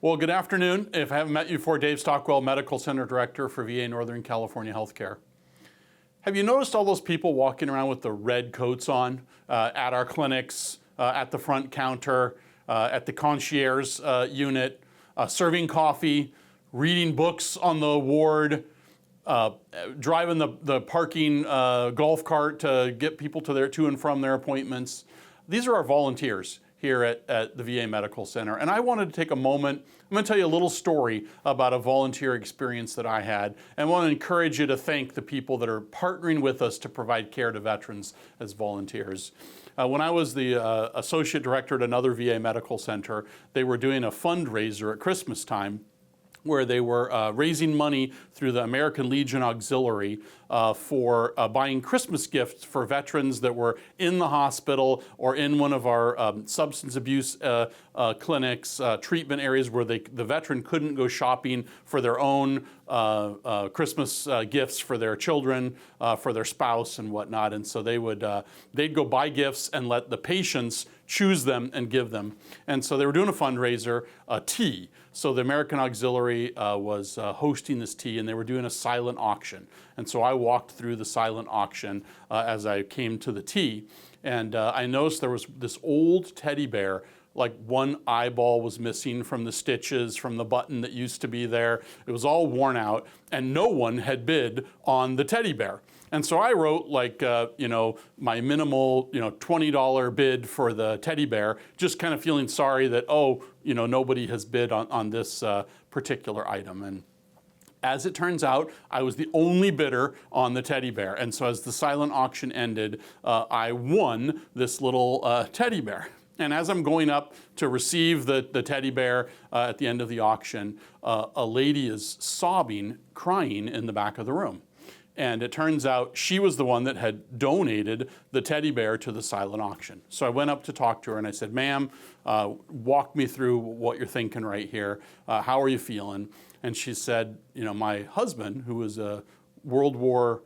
Well, good afternoon. If I haven't met you before, Dave Stockwell, Medical Center Director for VA Northern California Healthcare. Have you noticed all those people walking around with the red coats on at our clinics, at the front counter, at the concierge unit, serving coffee, reading books on the ward, driving the parking golf cart to get people to and from their appointments? These are our volunteers here at the VA Medical Center. And I wanted to take a moment. I'm going to tell you a little story about a volunteer experience that I had, and I want to encourage you to thank the people that are partnering with us to provide care to veterans as volunteers. When I was the associate director at another VA Medical Center, they were doing a fundraiser at Christmas time where they were raising money through the American Legion Auxiliary for buying Christmas gifts for veterans that were in the hospital or in one of our substance abuse clinics, treatment areas where the veteran couldn't go shopping for their own Christmas gifts for their children, for their spouse and whatnot. And so they'd go buy gifts and let the patients choose them and give them. And so they were doing a fundraiser, a tea. So the American Auxiliary was hosting this tea, and they were doing a silent auction. And so I walked through the silent auction as I came to the tea, and I noticed there was this old teddy bear. Like one eyeball was missing from the stitches, from the button that used to be there. It was all worn out, and no one had bid on the teddy bear. And so I wrote my minimal, $20 bid for the teddy bear, just kind of feeling sorry that, nobody has bid on this particular item. And as it turns out, I was the only bidder on the teddy bear. And so as the silent auction ended, I won this little teddy bear. And as I'm going up to receive the teddy bear at the end of the auction, a lady is sobbing, crying in the back of the room. And it turns out she was the one that had donated the teddy bear to the silent auction. So I went up to talk to her and I said, "Ma'am, walk me through what you're thinking right here. How are you feeling?" And she said, my husband, who was a World War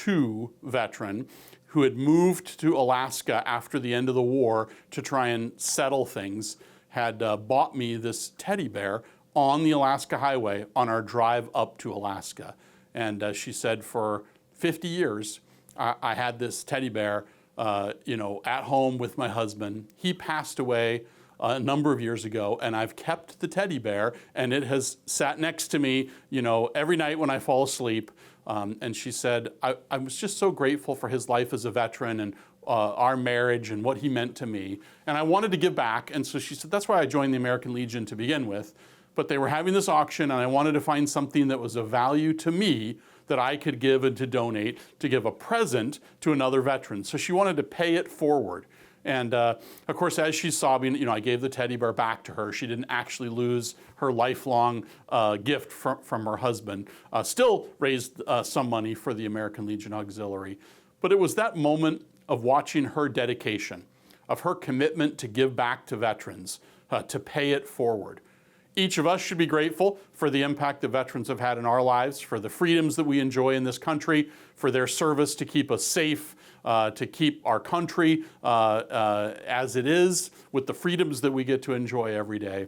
II veteran, who had moved to Alaska after the end of the war to try and settle things, had bought me this teddy bear on the Alaska Highway on our drive up to Alaska. And she said for 50 years, I had this teddy bear, at home with my husband. He passed away a number of years ago, and I've kept the teddy bear, and it has sat next to me, every night when I fall asleep. And she said, I was just so grateful for his life as a veteran and our marriage and what he meant to me. And I wanted to give back. And so she said, that's why I joined the American Legion to begin with. But they were having this auction, and I wanted to find something that was of value to me that I could give and to donate, to give a present to another veteran. So she wanted to pay it forward. And of course, as she's sobbing, I gave the teddy bear back to her. She didn't actually lose her lifelong gift from her husband. Still raised some money for the American Legion Auxiliary. But it was that moment of watching her dedication, of her commitment to give back to veterans, to pay it forward. Each of us should be grateful for the impact the veterans have had in our lives, for the freedoms that we enjoy in this country, for their service to keep us safe, to keep our country as it is, with the freedoms that we get to enjoy every day.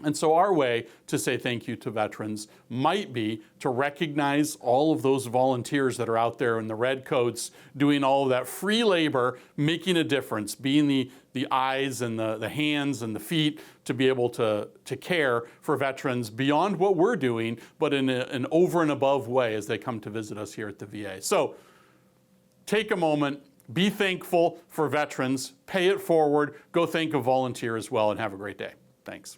And so our way to say thank you to veterans might be to recognize all of those volunteers that are out there in the red coats doing all of that free labor, making a difference, being the eyes and the hands and the feet to be able to care for veterans beyond what we're doing, but in an over and above way as they come to visit us here at the VA. So take a moment, be thankful for veterans, pay it forward, go thank a volunteer as well, and have a great day. Thanks.